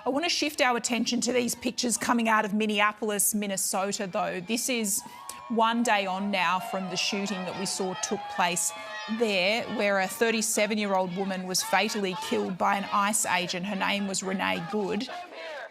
I want to shift our attention to these pictures coming out of Minneapolis, Minnesota, though. This is one day on now from the shooting that we saw took place there, where a 37-year-old woman was fatally killed by an ICE agent. Her name was Renee Good.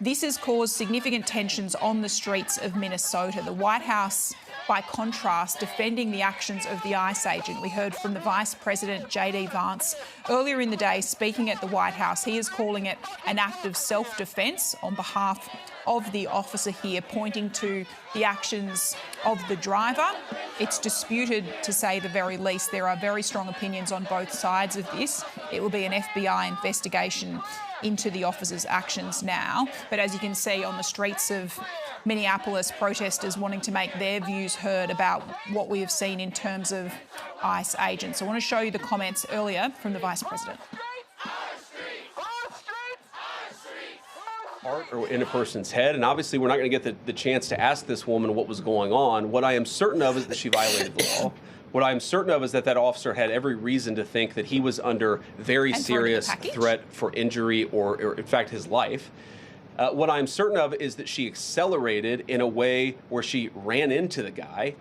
This has caused significant tensions on the streets of Minnesota. The White House, by contrast, defending the actions of the ICE agent. We heard from the Vice President, J.D. Vance, earlier in the day speaking at the White House. He is calling it an act of self-defence on behalf of the officer here, pointing to the actions of the driver. It's disputed, to say the very least. There are very strong opinions on both sides of this. It will be an FBI investigation into the officer's actions now. But as you can see on the streets of Minneapolis, protesters wanting to make their views heard about what we have seen in terms of ICE agents. I want to show you the comments earlier from the Vice President. Heart or in a person's head, and obviously we're not going to get the chance to ask this woman what was going on. What I am certain of is that she violated the law. What I'm certain of is that that officer had every reason to think that he was under very serious threat for injury or in fact, his life. What I'm certain of is that she accelerated in a way where she ran into the guy.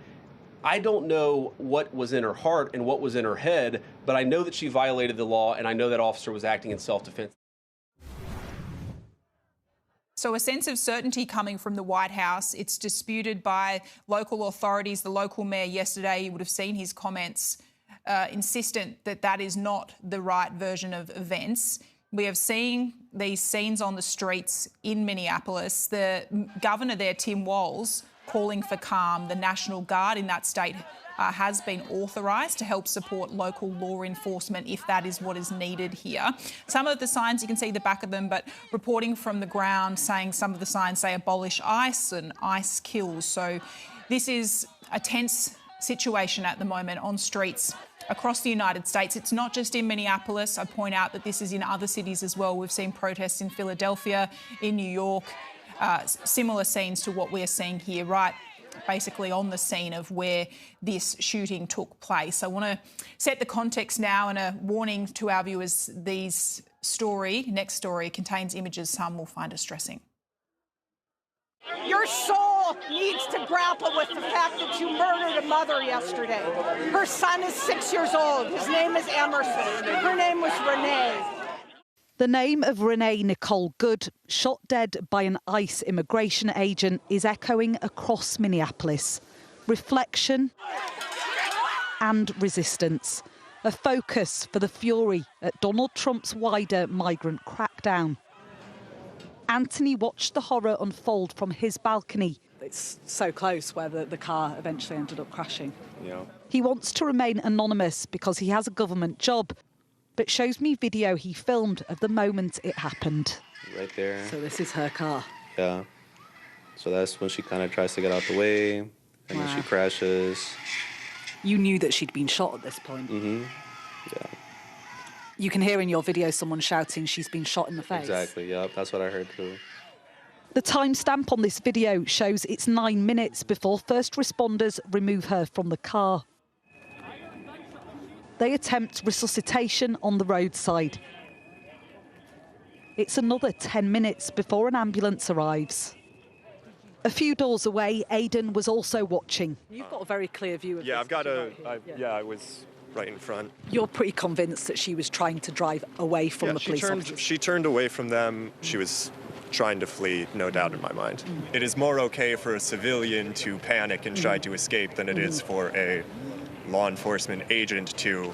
I don't know what was in her heart and what was in her head, but I know that she violated the law, and I know that officer was acting in self-defense. So a sense of certainty coming from the White House. It's disputed by local authorities. The local mayor yesterday, you would have seen his comments, insistent that that is not the right version of events. We have seen these scenes on the streets in Minneapolis. The governor there, Tim Walz, calling for calm. The National Guard in that state has been authorised to help support local law enforcement if that is what is needed here. Some of the signs, you can see the back of them, but reporting from the ground saying some of the signs say abolish ICE and ICE kills. So this is a tense situation at the moment on streets across the United States. It's not just in Minneapolis. I point out that this is in other cities as well. We've seen protests in Philadelphia, in New York, similar scenes to what we're seeing here, right basically on the scene of where this shooting took place. I want to set the context now, and a warning to our viewers, next story contains images some will find distressing. Your soul needs to grapple with the fact that you murdered a mother yesterday. Her son is 6 years old. His name is Emerson. Her name was Renee. The name of Renee Nicole Good, shot dead by an ICE immigration agent, is echoing across Minneapolis. Reflection and resistance, a focus for the fury at Donald Trump's wider migrant crackdown. Anthony watched the horror unfold from his balcony. It's so close where the car eventually ended up crashing. Yeah. He wants to remain anonymous because he has a government job, but shows me video he filmed of the moment it happened. Right there. So this is her car? Yeah. So that's when she kind of tries to get out the way, and then she crashes. You knew that she'd been shot at this point? Mm-hmm. Yeah. You can hear in your video someone shouting she's been shot in the face? Exactly, yeah. That's what I heard too. The timestamp on this video shows it's 9 minutes before first responders remove her from the car. They attempt resuscitation on the roadside. It's another 10 minutes before an ambulance arrives. A few doors away, Aidan was also watching. You've got a very clear view of this. I've got I was right in front. You're pretty convinced that she was trying to drive away from the police officers? She turned away from them. She was trying to flee, no doubt in my mind. It is more okay for a civilian to panic and try to escape than it is for a law enforcement agent to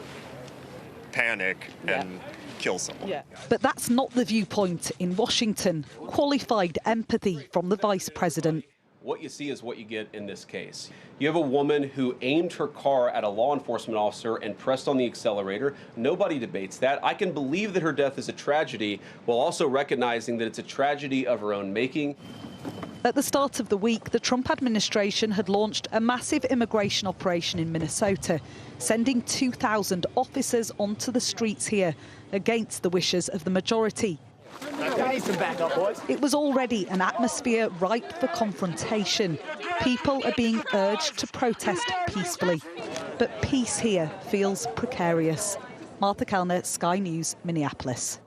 panic and kill someone. Yeah. But that's not the viewpoint in Washington. Qualified empathy from the Vice President. What you see is what you get in this case. You have a woman who aimed her car at a law enforcement officer and pressed on the accelerator. Nobody debates that. I can believe that her death is a tragedy, while also recognizing that it's a tragedy of her own making. At the start of the week, the Trump administration had launched a massive immigration operation in Minnesota, sending 2,000 officers onto the streets here against the wishes of the majority. It was already an atmosphere ripe for confrontation. People are being urged to protest peacefully. But peace here feels precarious. Martha Kellner, Sky News, Minneapolis.